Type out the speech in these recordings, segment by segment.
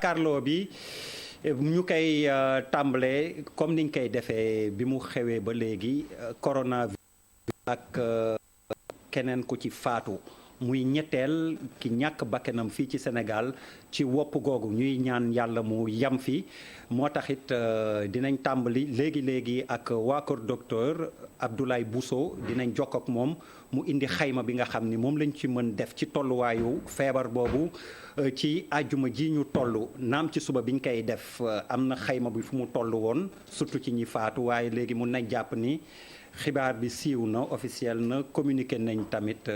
jàkkaarloo bi ñu koy tàmbalee comme niñ koy defee bi mu xewee ba léegi coronavirus ak keneen ku ci faatu muy ñetteel ki ñàkk bakkanam fii ci Sénégal ci wopp googu ñuy ñaan yàlla mu yam fi moo taxit dinañ tàmbali léegi ak waa kër docteur Abdoulaye Bousso dinañ jokk ak moom mu indi xayma bi nga xam ni moom lañ ci mën def ci tolluwaayu feebar boobu ci àjjuma ji ñu toll naam ci suba biñ koy def am na xayma bi fu mu toll woon surtout ci ñi faatu waaye léegi mun nañ jàpp ni xibaar bi siiw na officiel na communiqué nañ tamit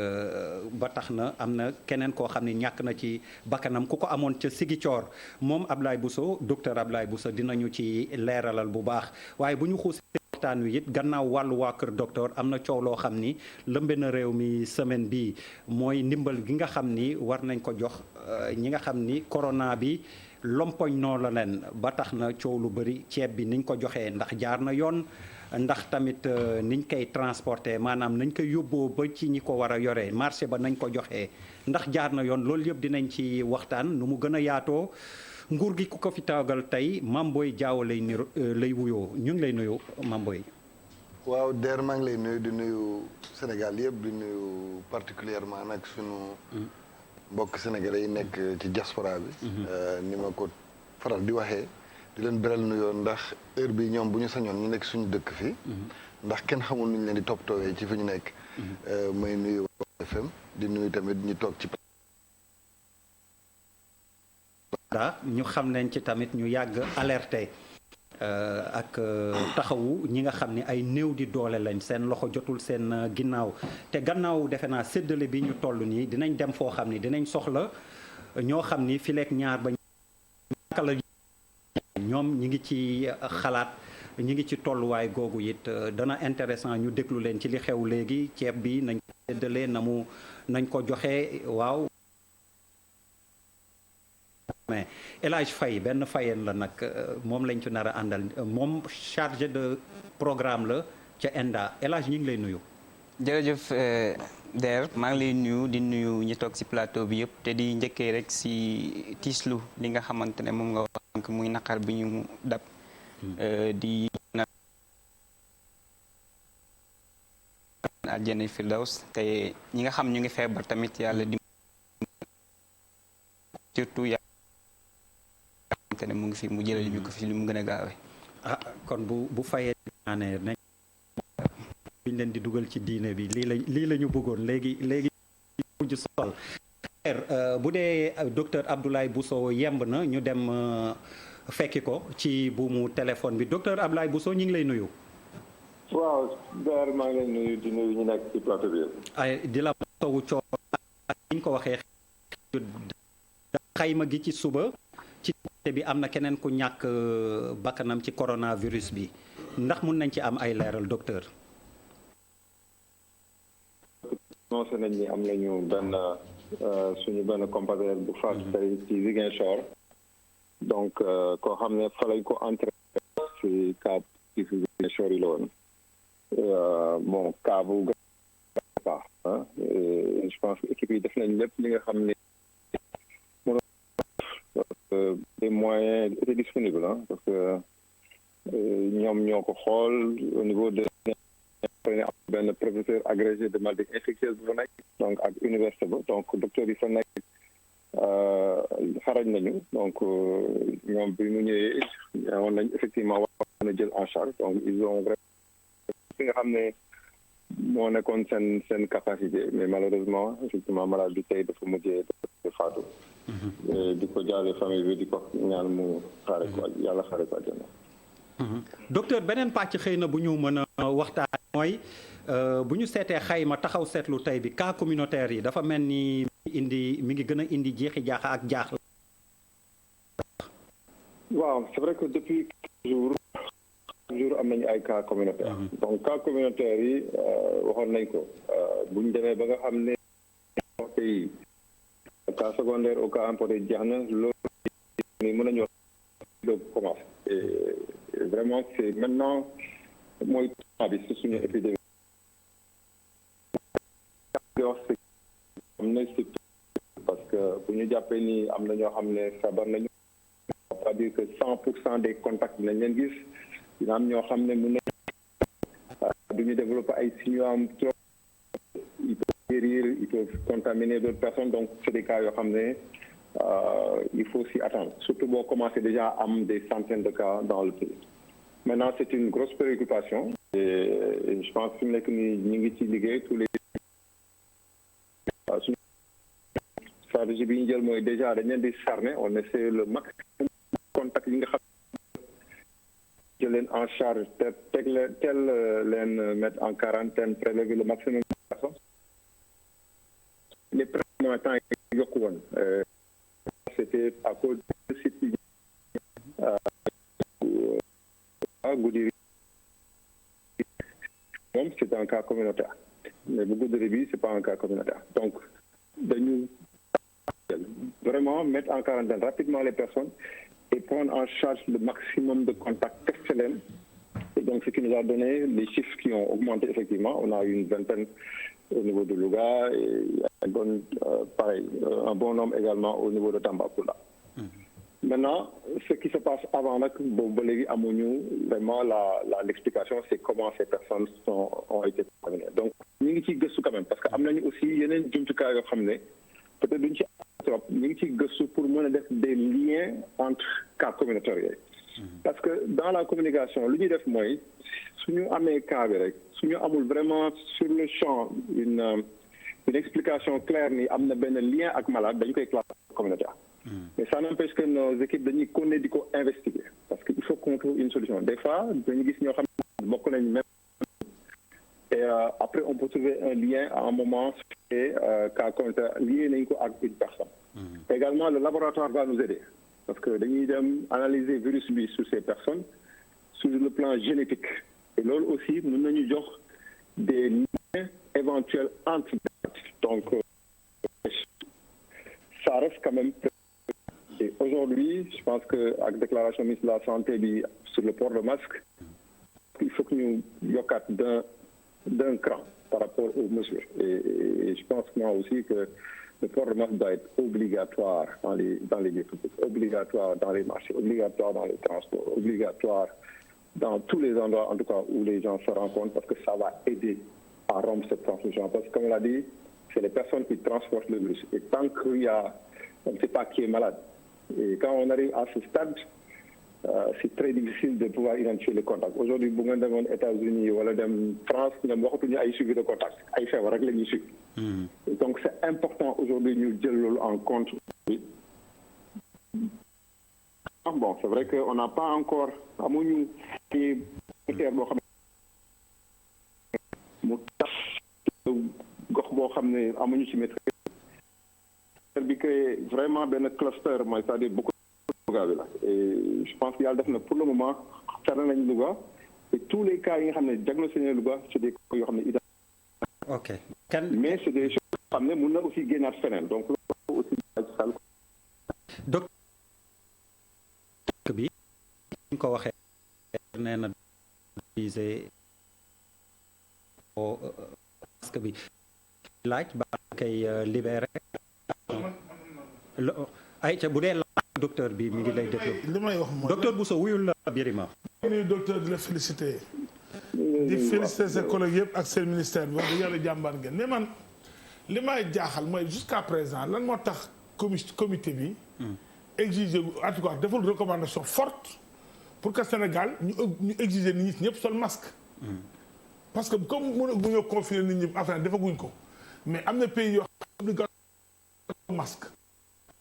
ba tax na am na keneen koo xam ne ñàkk na ci bakkanam ku ko amoon ca Ziguinchor moom Abdoulaye Bousso docteur Abdoulaye Bousso dinañu ci leeralal bu baax waaye bu ñu xuusee waxtaan wi it gannaaw wàllu waa kër docteur am na coow loo xam ni lëmbe na réew mi semaine bi mooy ndimbal gi nga xam ni war nañ ko jox ñi nga xam ni corona bi lompoñ noo la leen ba tax na coow lu bëri ceeb bi niñ ko joxee ndax jaar na yoon ndax tamit niñ koy transporter maanaam nañ koy yóbboo ba ci ñi ko war a yore marché ba nañ ko joxee ndax jaar na yoon loolu yëpp dinañ ci waxtaan nu mu gën a yaatoo nguur gi ku ko fi taagal tey Mame Boye Diao lay wuyoo ñu ngi lay nuyu Mame Boye. waaw Der maa ngi lay nuyu di nuyu Sénégal yëpp di nuyu particulièrement nag sunu mbokk sénégalais yi nekk ci diaspora bi. ni ma ko faral di waxee. di leen beral nuyoo ndax heure bi ñoom bu ñu sañoon ñu nekk suñu dëkk fii ndax kenn xamul nu ñu leen di toppatoowee ci fi ñu nekk may nuyu FM di nuyu tamit ñu toog ci ñu xam leen ci tamit ñu yàgg alerté ak taxawu ñi nga xam ni ay néew di doole lañ seen loxo jotul seen ginnaaw te gannaaw defe naa séddale bi ñu toll nii dinañ dem foo xam ni dinañ soxla ñoo xam ni fileek ñaar ba la ñoom ñi ngi ci xalaat ñi ngi ci tolluwaay googu it dana intéressant ñu déglu leen ci li xew léegi ceeb bi nañ ko séddalee nañ ko joxe waaw mais El Hadj Faye benn fayeen la nag moom lañ ci nar a àndal moom chargé de programme la ca ENDA El Hadj ñu ngi lay nuyu jërëjëf Der maa ngi lay nuyu di nuyu ñi toog ci plateau bi yëpp te di njëkkee rek ci tiislu li nga xamante ne moom nga wax muy naqar bi ñu dab di na àjjana firdaws te ñi nga xam ñu ngi feebar tamit yàlla di surtout yàlla xamante ne mu ngi fi mu jëlal ñu ko fi lu mu gën a gaawee kon bu fayee naane nañ biñ leen di dugal ci diine bi lii la ñu bëggoon léegi mujj sol bu dee docteur Abdoulaye Bousso yemb na ñu dem fekki ko ci buumu téléphone bi docteur Abdoulaye Bousso ñu ngi lay nuyu. waaw Der maa ngi lay nuyu di nuyu ñu nekk ci plateau bi. ay di la tawu coono ak ni ñu ko waxee xayma gi ci suba ci bi am na keneen ku ñàkk bakkanam ci coronavirus bi ndax mun nañ ci am ay leeral docteur. annoncé nañ ni am nañu suñu benn compatriote bu faatu tey ci Ziguinchor donc koo xam ne fa lañ ko entré ci cas ci Ziguinchor yi la woon bon cas bu baax je pense que équipe yi def nañ lépp li nga xam ne des moyens étaient disponibles parce que ñoom ñoo ko xool au niveau de benn professeur agrégé de maladie infectieuse bu fa nekk donc ak université ba donc docteur yi fa nekk xarañ nañu donc ñoom bi mu ñëwee woon nañ effectivement war na jël en charge donc ils ont vraiment fi nga xam ne moo nekkoon seen capacité mais malheureusement effectivement malade bi tey dafa mujjee faatu di ko jaale famille bi di ko ñaan mu xaare ko yàlla xaare ko àjjana docteur beneen pàcc xëy na bu ñu mën a waxtaan mooy bu ñu seetee xayma taxaw seetlu tey bi cas communautaire yi dafa mel ni mi ngi gën a indi jeexi jaaxa ak jaaxla. waaw c'est vrai que depuis 15 jours am nañu ay cas communautaire donc cas communautaire yi waxoon nañ ko bu ñu demee ba nga xam ne pays cas secondaire au cas importé jeex na loolu ni mën nañu wax commencé et vraiment c'est maintenant mooy temps bi si suñu épidémie am na parce que bu ñu jàppee ni am na ñoo xam ne feebar nañu dire que 100% des contacts dinañ leen gis dina am ñoo xam ne mun na duñu développer ay signaux am trop ils peuvent guérir ils peuvent contaminer d'autres personnes donc c'est des cas yoo xam ne il faut s'y attendre surtout boo commencé déjà à am des centaines de cas dans le pays. Maintenant c'est une grosse préoccupation et je pense fi mu nekk nii ñu ngi ci liggéey tous les stratégie bi ñu jël mooy déjà dañ leen di cerner on essaie le maximum contact yi nga xam jël leen en charge teg leen mettre en quarantaine prélever le maximum de personnes les premiers temps yi yokku woon c'était à cause de site yi Goudiri moom c'est un cas communautaire mais bu Goudiri bi c'est pas un cas communautaire donc dañu vraiment mettre en quarantaine rapidement les personnes et prendre en charge le maximum de contacts, tester leen. Et donc ce qui nous a donné les chiffres qui ont augmenté effectivement. On a eu une vingtaine au niveau de Louga et un bon nombre également au niveau de Tambacounda. Maintenant, ce qui se passe avant nag boobu ba léegi amuñu vraiment l'explication, c'est comment ces personnes ont été contaminées. Donc ñu ngi ciy gëstu quand même parce que am nañu aussi yeneen jumtukaay yoo xam ne peut-être duñ ci trop ñu ngi ciy gëstu pour mën a def des liens entre cas communautaires yooyu. Parce que dans la communication lu ñuy def mooy suñu amee cas bi rek suñu amul vraiment sur le champ une explication claire ni am na benn lien ak malade dañu koy classer communautaire. Mais ça n'empêche que nos équipes dañuy continuer di ko investiguer parce que il faut qu'on trouve une solution. Des fois dañu gis ñoo xam ne bokk nañ même et après on peut trouver un lien à un moment et cas communautaire lié nañ ko ak une personne. Également le laboratoire va nous aider parce que dañuy dem analyser virus bi sur ces personnes sur le plan génétique et loolu aussi mën nañu jox des liens éventuels entre donc ça reste quand même. Et aujourd'hui, je pense que avec déclaration ministre de la Santé bi sur le port de masque, il faut que ñu yokkaat d'un cran par rapport aux mesures. Et je pense moi aussi que le port de masque doit être obligatoire dans les lieux publics, obligatoire dans les marchés, obligatoire dans les transports, obligatoire dans tous les endroits en tout cas où les gens se rencontrent parce que ça va aider à rompre cette transmission. Parce que comme on l'a dit, c'est les personnes qui transportent le virus. Et tant qu'il y a, on ne sait pas qui est malade. Et quand on arrive à ce stade, c'est très difficile de pouvoir identifier les contacts. Aujourd'hui, bu ngeen demoon États-Unis wala dem France ñoom waxatuñu ay suivi de contact ay feebar rek la ñuy suivre. Donc c'est important aujourd'hui ñu jël loolu en compte. Bon, c'est vrai que on n'a pas encore amuñu critère boo xam ne mu tax gox boo xam ne amuñu ci maîtrise. bi créé vraiment benn cluster mooy c'est-à-dire beaucoup Louga bi la et je pense que yàlla def na pour le moment fermé nañ Louga et tous les cas yi nga xam ne diagnostiqué nañ Louga c'est des cas yoo xam ne ok mais c'est des choses yoo xam ne mën na aussi génnaat feneen donc loolu aussi sal docteur bi ñu ko waxee nee na utiliser masque bi laaj ba koy libéré ayca bu dee laaj docteur bi mi ngi lay déglu. li may wax mooy docteur Bousso wuyul la Birima. nuyu docteur di la féliciter di féliciter ses collègues yëpp ak seen ministère bi wax dëgg yàlla jàmbaar ngeen mais man li may jaaxal mooy jusqu'à présent lan moo tax comité bi exiger en tout cas deful recommandation forte pour que Sénégal ñu exiger nit ñi ñëpp sol masque parce que comme mënu bu ñoo confiner nit ñi enfin defaguñ ko mais am na pays yoo xam ne masque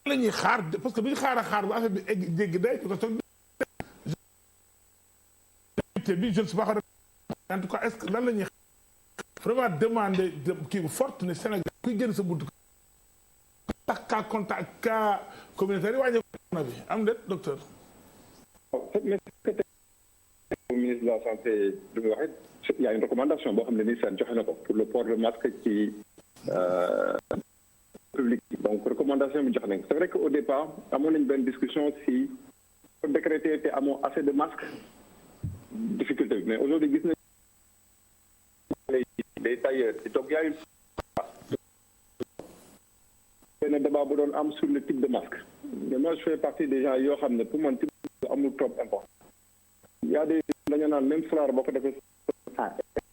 la ñuy xaar parce que bu ñu xaar ba affaire bi egg jéggi day ko toog bi je ne sais pas en tout cas est-ce que lan la ñuy vraiment demander kii bu forte ne Sénégal kuy génn sa buntu tax cas contact cas communautaire yi wàññeeku na bi am déet docteur. mais le ministre de la santé du mu waxee il y a une recommandation boo xam ne ministère joxe na ko pour le port de masque ci public donc recommandation bi jox nañ c'est vrai que au départ amoon nañ benn discussion si pour décréter te amoo assez de masques difficulté bi mais aujourd'hui gis nañ des tailleurs di toog yaay benn débat bu doon am sur le type de masque mais moi je fais partie des gens yoo xam ne pour man type amul trop important. Il y a des dañu naan même fleur boo ko defee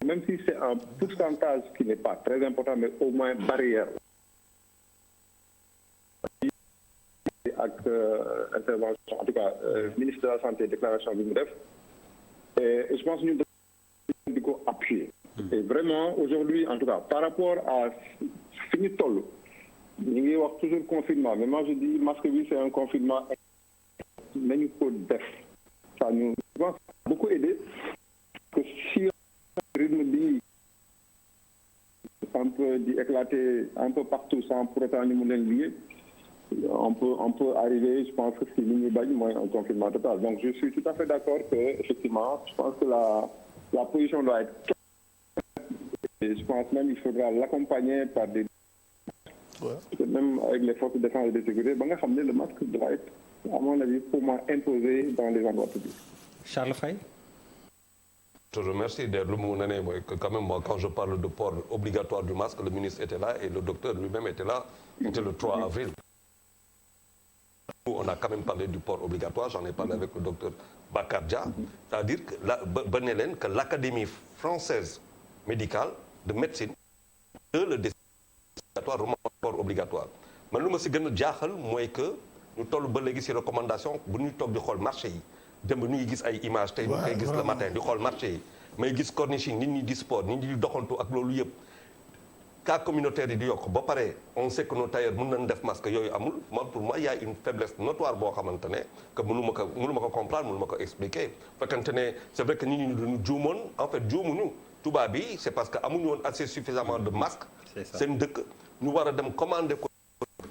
même si c'est un pourcentage qui n'est pas très important mais au moins barrière ak intervention en tout cas ministre de la santé déclaration bi mu def et je pense ñun di ko appuyer et vraiment aujourd'hui en tout cas par rapport à fi ñu toll ñu ngi wax toujours confinement mais moi je dis masque bi c'est un confinement nañu ko def ça nous beaucoup aidé que si rythme bi un peu di éclater un peu partout sans pour autant ñu mun leen liggéey on peut arriver je pense que si li ñuy bañ mooy un confinement total donc je suis tout à fait d'accord que effectivement je pense que la position doit être et je pense même il faudra l'accompagner par des même avec les forces de défense et de sécurité ba nga xam ne le masque doit être à mon avis pour moi imposé dans les endroits publics. Charles Faye. Je remercie de lu mu ne mooy que quand même moi quand je parle de port obligatoire du masque le ministre était là et le docteur lui-même était là. C'était le 3 avril. On a quand même parlé du port obligatoire, j'en ai parlé avec le docteur Bakar Dia, c'est-à-dire que ba ne leen que l'Académie française médicale de médecine de le décider port obligatoire. man lu ma si gën a jaaxal mooy que ñu toll ba léegi si recommandation bu ñuy toog di xool marché yi démb ñu ngi gis ay images tey ñu koy gis le matin di xool marché yi may gis corniche yi nit ñi di sport nit ñi di doxantu ak loolu yëpp cas communautaire yi di yokk ba pare on sait que nos tailleurs mën nañ def masque yooyu amul man pour moi il y a une faiblesse notoire boo xamante ne que mënu ma ko comprendre mënu ma ko expliquer fekkante ne c'est vrai que nit ñi dañu juumoon en fait juumuñu tubaab bi c'est parce que amuñu woon assez suffisamment de masques seen dëkk ñu war a dem commander ko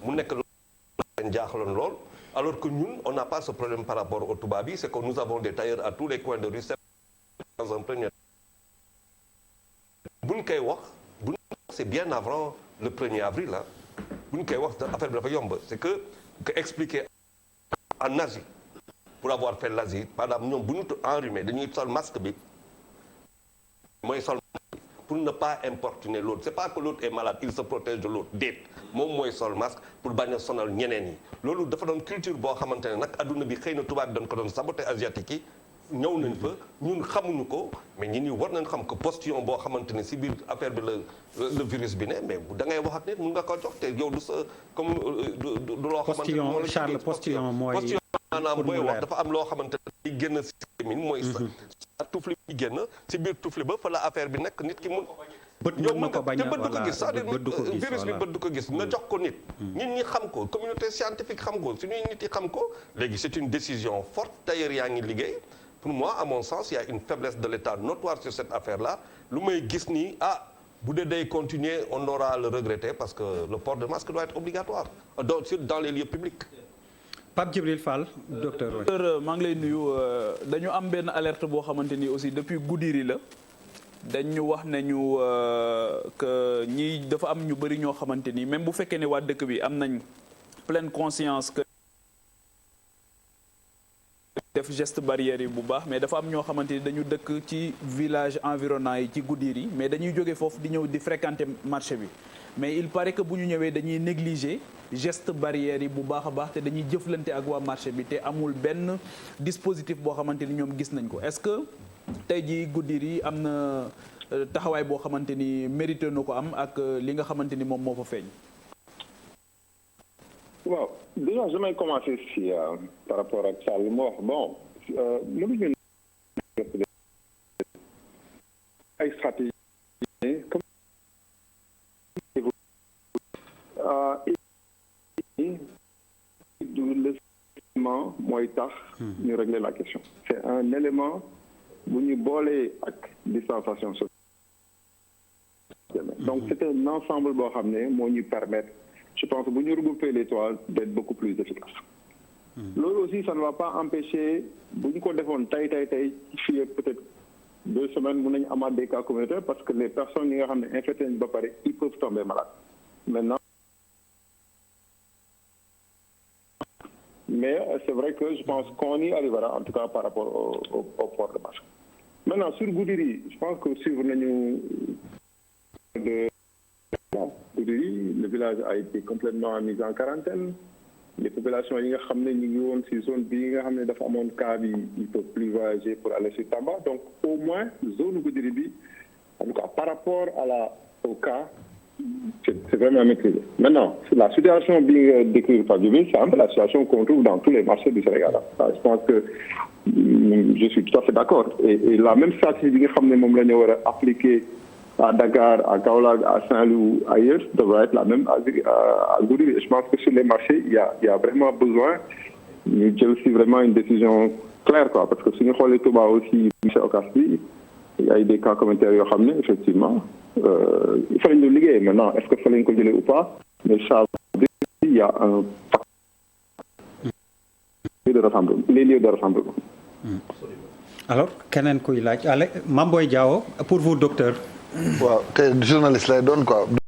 mu nekk loolu jaaxaloon lool alors que ñun on n'a pas ce problème par rapport au tubaab bi c'est que nous avons des tailleurs à tous les coins de rue dans un premier buñ koy wax c'est bien avant le 1er avril ah buñ koy wax affaire bi dafa yomb c'est que expliquer en Asie pour avoir fait l'Asie maanaam ñoom bu ñu enrhumé dañuy sol masque bi mooy sol pour ne pas importuner l'autre c'est pas que l'autre est malade il se protège de l'autre déet moom mooy sol masque pour bañ a sonal ñeneen yi loolu dafa doon culture boo xamante ne nag adduna bi xëy na tubaab bi doon ko doon saboter asiatique yi ñëw nañ fa ñun xamuñu ko mais ñi ni war nañ xam que postillon boo xamante ne si biir affaire bi le virus bi ne mais da ngay wax ak nit mun nga ko jox te yow du sa comme du loo xamante ne postillon Charles postillon mooy postillon maanaam booy wax dafa am loo xamante ne day génn si min mooy sa tufli bi génn si biir tufli ba fa la affaire bi nekk nit ki mun bët mën na ko bañ a bët du ko gis c'est-à-dire virus bi bët du ko gis nga jox ko nit nit ñi xam ko communauté scientifique xam ko suñuy nit yi xam ko léegi c'est une décision forte d'ailleurs yaa ngi liggéey pour moi à mon sens il y a une faiblesse de l'État notoire sur cette affaire-là lu may gis nii bu dee day continuer on aura à le regretter parce que le port de masque doit être obligatoire dans les lieux publics. Pape Djibril Fall docteur. docteur maa ngi lay nuyu dañu am benn alerte boo xamante ni aussi depuis Goudiri la dañu wax nañu que ñi dafa am ñu bëri ñoo xamante ni même bu fekkee ne waa dëkk bi am nañ pleine conscience que def geste barrière yi bu baax mais dafa am ñoo xamante ni dañu dëkk ci village environnant yi ci Goudiri yi mais dañuy jóge foofu di ñëw di fréquenter marché bi mais il paraît que bu ñu ñëwee dañuy négliger geste barrière yi bu baax a baax te dañuy jëflante ak waa marché bi te amul benn dispositif boo xamante ni ñoom gis nañ ko est-ce que tey jii Goudiri yi am na taxawaay boo xamante ni mérité na ko am ak li nga xamante ni moom moo fa feeñ. waaw déjà je may commencer si par rapport ak Sall lu ma wax bon mënuñu ay stratégie comme le élément mooy tax ñu régler la question c'est un élément bu ñu boolee ak distanciation sociale donc c'est un ensemble boo xam ne moo ñu permettre je pense que bu ñu regrouper les trois d'être beaucoup plus efficace loolu aussi ça ne va pas empêcher bu ñu ko defoon tey fii peut-être 2 semaines mën nañu amaat des cas communautaires parce que les personnes yi nga xam ne infecté nañu ba pare ils peuvent tomber malades maintenant mais c'est vrai que je pense qu'on y arrivera en tout cas par rapport au port de masque maintenant sur Goudiri je pense que suivre nañu de Goudiri le village a été complètement mis en quarantaine les populations yi nga xam ne ñu ngi woon ci zone bi nga xam ne dafa amoon cas bi ils peuvent plus voyager pour aller sur Tamba donc au moins zone Goudiri bi en tout cas par rapport au cas c'est vraiment maîtrisé. Maintenant la situation bi nga décrire par Djibril c'est un peu la situation qu'on trouve dans tous les marchés du Sénégal. Je pense que je suis tout à fait d'accord et la même stratégie bi nga xam ne moom la ñu war a appliquer à Dakar, à Kaolack, à Saint-Louis, ailleurs, devrait être la même à Goudiri. Je pense que sur les marchés, il y a vraiment besoin de aussi vraiment une décision claire, quoi. Parce que si nous regardons les Touba aussi, M. Okaspi, il y a eu des cas communautaires, effectivement. Il fallait nous liguer maintenant. Est-ce qu'il fallait nous geler ou pas? Mais ça, il y a un lieu de rassemblement. Les lieux de rassemblement. Alors, keneen kuy laaj Mame Boye Diao pour vous docteur. waaw te journaliste lay doon quoi